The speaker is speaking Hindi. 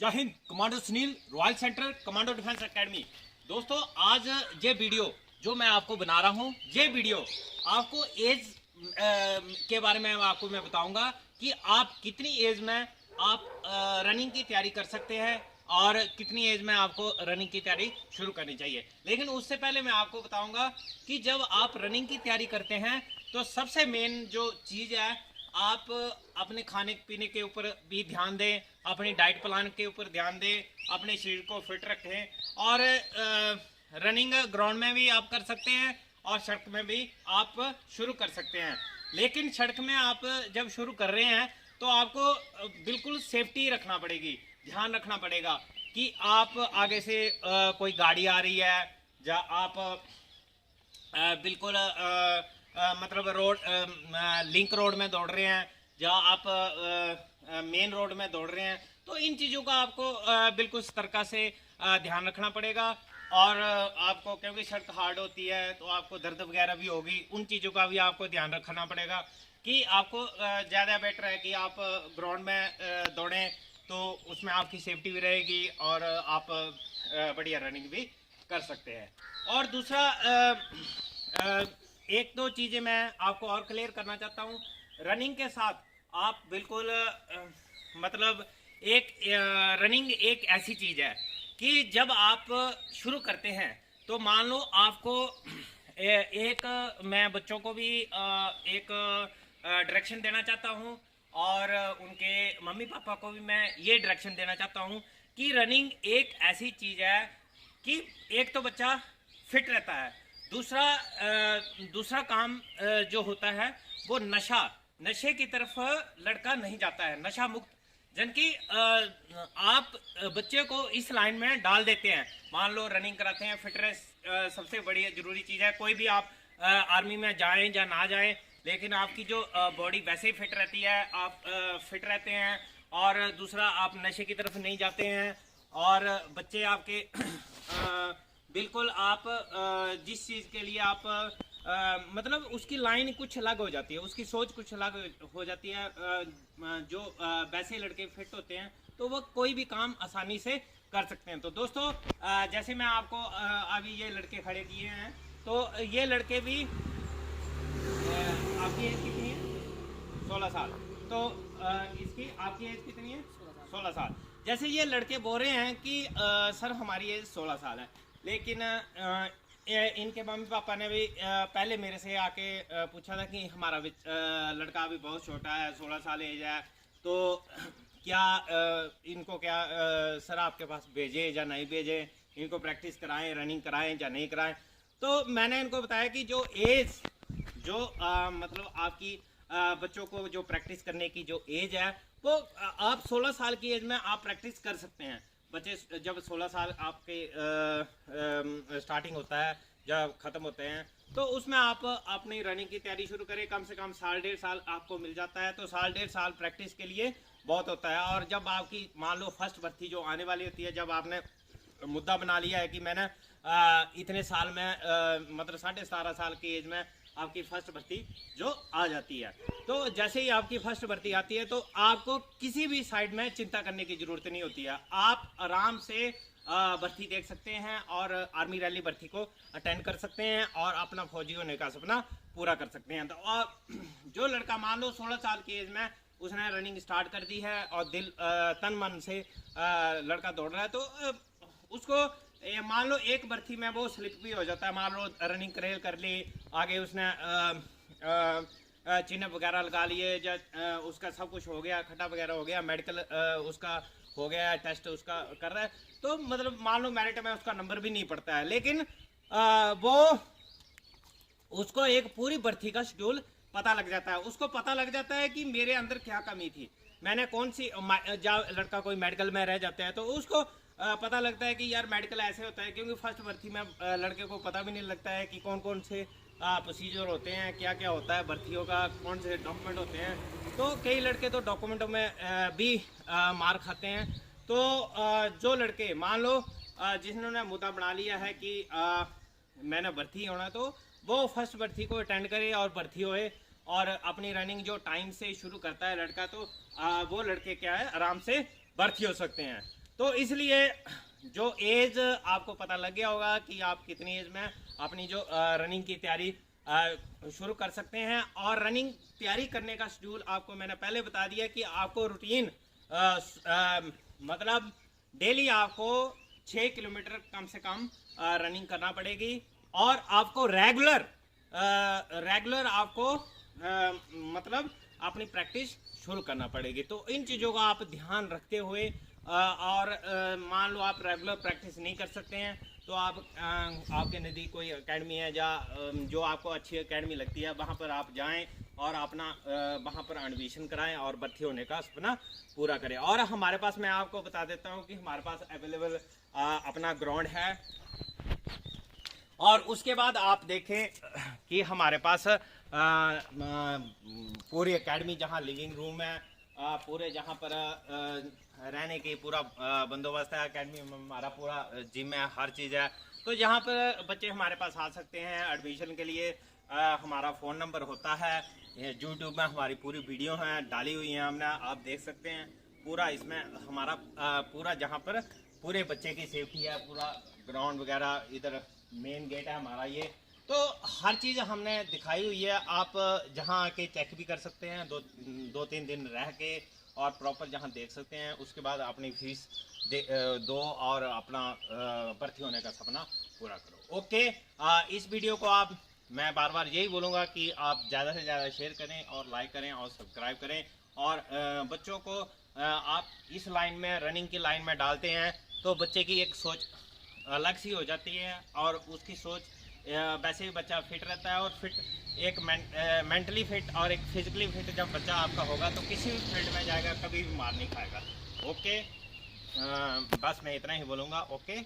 जय Hind. Commando Sunil, royal centre commando defence academy. दोस्तों, आज ये वीडियो जो मैं आपको बना रहा हूँ, ये वीडियो आपको एज के बारे में आपको मैं बताऊंगा कि आप कितनी एज में आप रनिंग की तैयारी कर सकते हैं और कितनी एज में आपको रनिंग की तैयारी शुरू करनी चाहिए। लेकिन उससे पहले मैं आपको बताऊंगा कि जब आप रनिंग की तैयारी करते हैं तो सबसे मेन जो चीज़ है, आप अपने खाने पीने के ऊपर भी ध्यान दें, अपनी डाइट प्लान के ऊपर ध्यान दें, अपने शरीर को फिट रखें। और रनिंग ग्राउंड में भी आप कर सकते हैं और सड़क में भी आप शुरू कर सकते हैं। लेकिन सड़क में आप जब शुरू कर रहे हैं तो आपको बिल्कुल सेफ्टी रखना पड़ेगी, ध्यान रखना पड़ेगा कि आप आगे से कोई गाड़ी आ रही है या आप बिल्कुल मतलब रोड लिंक रोड में दौड़ रहे हैं या आप मेन रोड में दौड़ रहे हैं, तो इन चीज़ों का आपको बिल्कुल सतर्कता से ध्यान रखना पड़ेगा। और आपको, क्योंकि सड़क हार्ड होती है तो आपको दर्द वगैरह भी होगी, उन चीज़ों का भी आपको ध्यान रखना पड़ेगा कि आपको ज़्यादा बेटर है कि आप ग्राउंड में दौड़ें, तो उसमें आपकी सेफ्टी भी रहेगी और आप बढ़िया रनिंग भी कर सकते हैं। और दूसरा एक दो चीज़ें मैं आपको और क्लियर करना चाहता हूँ। रनिंग के साथ आप बिल्कुल मतलब रनिंग एक ऐसी चीज़ है कि जब आप शुरू करते हैं तो मान लो आपको एक मैं बच्चों को भी एक डायरेक्शन देना चाहता हूँ और उनके मम्मी पापा को भी मैं ये डायरेक्शन देना चाहता हूँ कि रनिंग एक ऐसी चीज़ है कि एक तो बच्चा फिट रहता है, दूसरा काम जो होता है वो नशे की तरफ लड़का नहीं जाता है, नशा मुक्त। जनकि आप बच्चे को इस लाइन में डाल देते हैं, मान लो रनिंग कराते हैं, फिटनेस सबसे बड़ी जरूरी चीज़ है। कोई भी आप आर्मी में जाएं या ना जाएं, लेकिन आपकी जो बॉडी वैसे ही फिट रहती है, आप फिट रहते हैं। और दूसरा, आप नशे की तरफ नहीं जाते हैं और बच्चे आपके बिल्कुल आप जिस चीज़ के लिए आप मतलब उसकी लाइन कुछ अलग हो जाती है, उसकी सोच कुछ अलग हो जाती है। जो वैसे लड़के फिट होते हैं तो वो कोई भी काम आसानी से कर सकते हैं। तो दोस्तों, जैसे मैं आपको अभी ये लड़के खड़े किए हैं, तो ये लड़के भी आपकी एज कितनी है? 16 साल। तो इसकी आपकी एज कितनी है? 16 साल। जैसे ये लड़के बोल रहे हैं कि सर हमारी एज 16 साल है, लेकिन इनके मम्मी पापा ने भी पहले मेरे से आके पूछा था कि हमारा लड़का अभी बहुत छोटा है, 16 साल एज है, तो क्या इनको क्या सर आपके पास भेजें या नहीं भेजें, इनको प्रैक्टिस कराएं, रनिंग कराएं या नहीं कराएं। तो मैंने इनको बताया कि जो एज जो मतलब आपकी बच्चों को जो प्रैक्टिस करने की जो एज है वो आप 16 साल की एज में आप प्रैक्टिस कर सकते हैं। बच्चे जब 16 साल आपके स्टार्टिंग होता है, जब ख़त्म होते हैं, तो उसमें आप अपनी रनिंग की तैयारी शुरू करें। कम से कम साल डेढ़ साल आपको मिल जाता है, तो साल डेढ़ साल प्रैक्टिस के लिए बहुत होता है। और जब आपकी मान लो फर्स्ट भर्ती जो आने वाली होती है, जब आपने मुद्दा बना लिया है कि मैंने इतने साल में मतलब 17.5 साल की एज में आपकी फर्स्ट भर्ती जो आ जाती है, तो जैसे ही आपकी फर्स्ट भर्ती आती है तो आपको किसी भी साइड में चिंता करने की ज़रूरत नहीं होती है। आप आराम से भर्ती देख सकते हैं और आर्मी रैली भर्ती को अटेंड कर सकते हैं और अपना फौजी होने का सपना पूरा कर सकते हैं। तो और जो लड़का मान लो 16 साल की एज में उसने रनिंग स्टार्ट कर दी है और दिल तन मन से लड़का दौड़ रहा है, तो उसको मान लो एक भर्ती में वो स्लिप भी हो जाता है, मान लो रनिंग क्रेल कर ली, आगे उसने चिन्ह वगैरह लगा लिए, जब उसका सब कुछ हो गया, खट्टा वगैरह हो गया, मेडिकल उसका हो गया, टेस्ट उसका कर रहा है, तो मतलब मान लो मेरिट में उसका नंबर भी नहीं पड़ता है, लेकिन वो उसको एक पूरी भर्ती का शेड्यूल पता लग जाता है। उसको पता लग जाता है कि मेरे अंदर क्या कमी थी, मैंने कौन सी लड़का कोई मेडिकल में रह जाता है तो उसको पता लगता है कि यार मेडिकल ऐसे होता है, क्योंकि फर्स्ट भर्ती में लड़के को पता भी नहीं लगता है कि कौन कौन से प्रोसीजर होते हैं, क्या क्या होता है भर्तियों का, कौन से डॉक्यूमेंट होते हैं। तो कई लड़के तो डॉक्यूमेंटों में भी मार खाते हैं। तो जो लड़के मान लो जिन्होंने मुद्दा बना लिया है कि मैंने भर्ती होना, तो वो फर्स्ट भर्ती को अटेंड करे और भर्ती होए और अपनी रनिंग जो टाइम से शुरू करता है लड़का, तो वो लड़के क्या है आराम से भर्ती हो सकते हैं। तो इसलिए जो एज आपको पता लग गया होगा कि आप कितनी एज में अपनी जो रनिंग की तैयारी शुरू कर सकते हैं। और रनिंग तैयारी करने का शेड्यूल आपको मैंने पहले बता दिया कि आपको रूटीन मतलब डेली आपको 6 किलोमीटर कम से कम रनिंग करना पड़ेगी और आपको रेगुलर आपको मतलब अपनी प्रैक्टिस शुरू करना पड़ेगी। तो इन चीज़ों का आप ध्यान रखते हुए और मान लो आप रेगुलर प्रैक्टिस नहीं कर सकते हैं तो आप आपके नज़दीक कोई एकेडमी है या जो आपको अच्छी एकेडमी लगती है वहाँ पर आप जाएं और अपना वहाँ पर एडमिशन कराएं और भर्ती होने का सपना पूरा करें। और हमारे पास मैं आपको बता देता हूँ कि हमारे पास अवेलेबल अपना ग्राउंड है। और उसके बाद आप देखें कि हमारे पास पूरी एकेडमी जहाँ लिविंग रूम है, पूरे जहाँ पर रहने की पूरा बंदोबस्त है, एकेडमी में हमारा पूरा जिम है, हर चीज़ है। तो यहाँ पर बच्चे हमारे पास आ सकते हैं एडमिशन के लिए। हमारा फ़ोन नंबर होता है, यूट्यूब में हमारी पूरी वीडियो हैं डाली हुई हैं हमने, आप देख सकते हैं पूरा। इसमें हमारा पूरा जहाँ पर पूरे बच्चे की सेफ्टी है, पूरा ग्राउंड वगैरह, इधर मेन गेट है हमारा ये, तो हर चीज़ हमने दिखाई हुई है। आप जहाँ आके चेक भी कर सकते हैं, दो तीन दिन रह के और प्रॉपर जहाँ देख सकते हैं। उसके बाद अपनी फीस दो और अपना भर्ती होने का सपना पूरा करो। ओके, इस वीडियो को आप, मैं बार बार यही बोलूँगा कि आप ज़्यादा से ज़्यादा शेयर करें और लाइक करें और सब्सक्राइब करें। और बच्चों को आप इस लाइन में, रनिंग की लाइन में डालते हैं तो बच्चे की एक सोच अलग सी हो जाती है और उसकी सोच वैसे ही बच्चा फिट रहता है। और फिट एक मेंटली फिट और एक फिजिकली फिट जब बच्चा आपका होगा तो किसी भी फील्ड में जाएगा कभी भी मार नहीं खाएगा। ओके, बस मैं इतना ही बोलूँगा। ओके,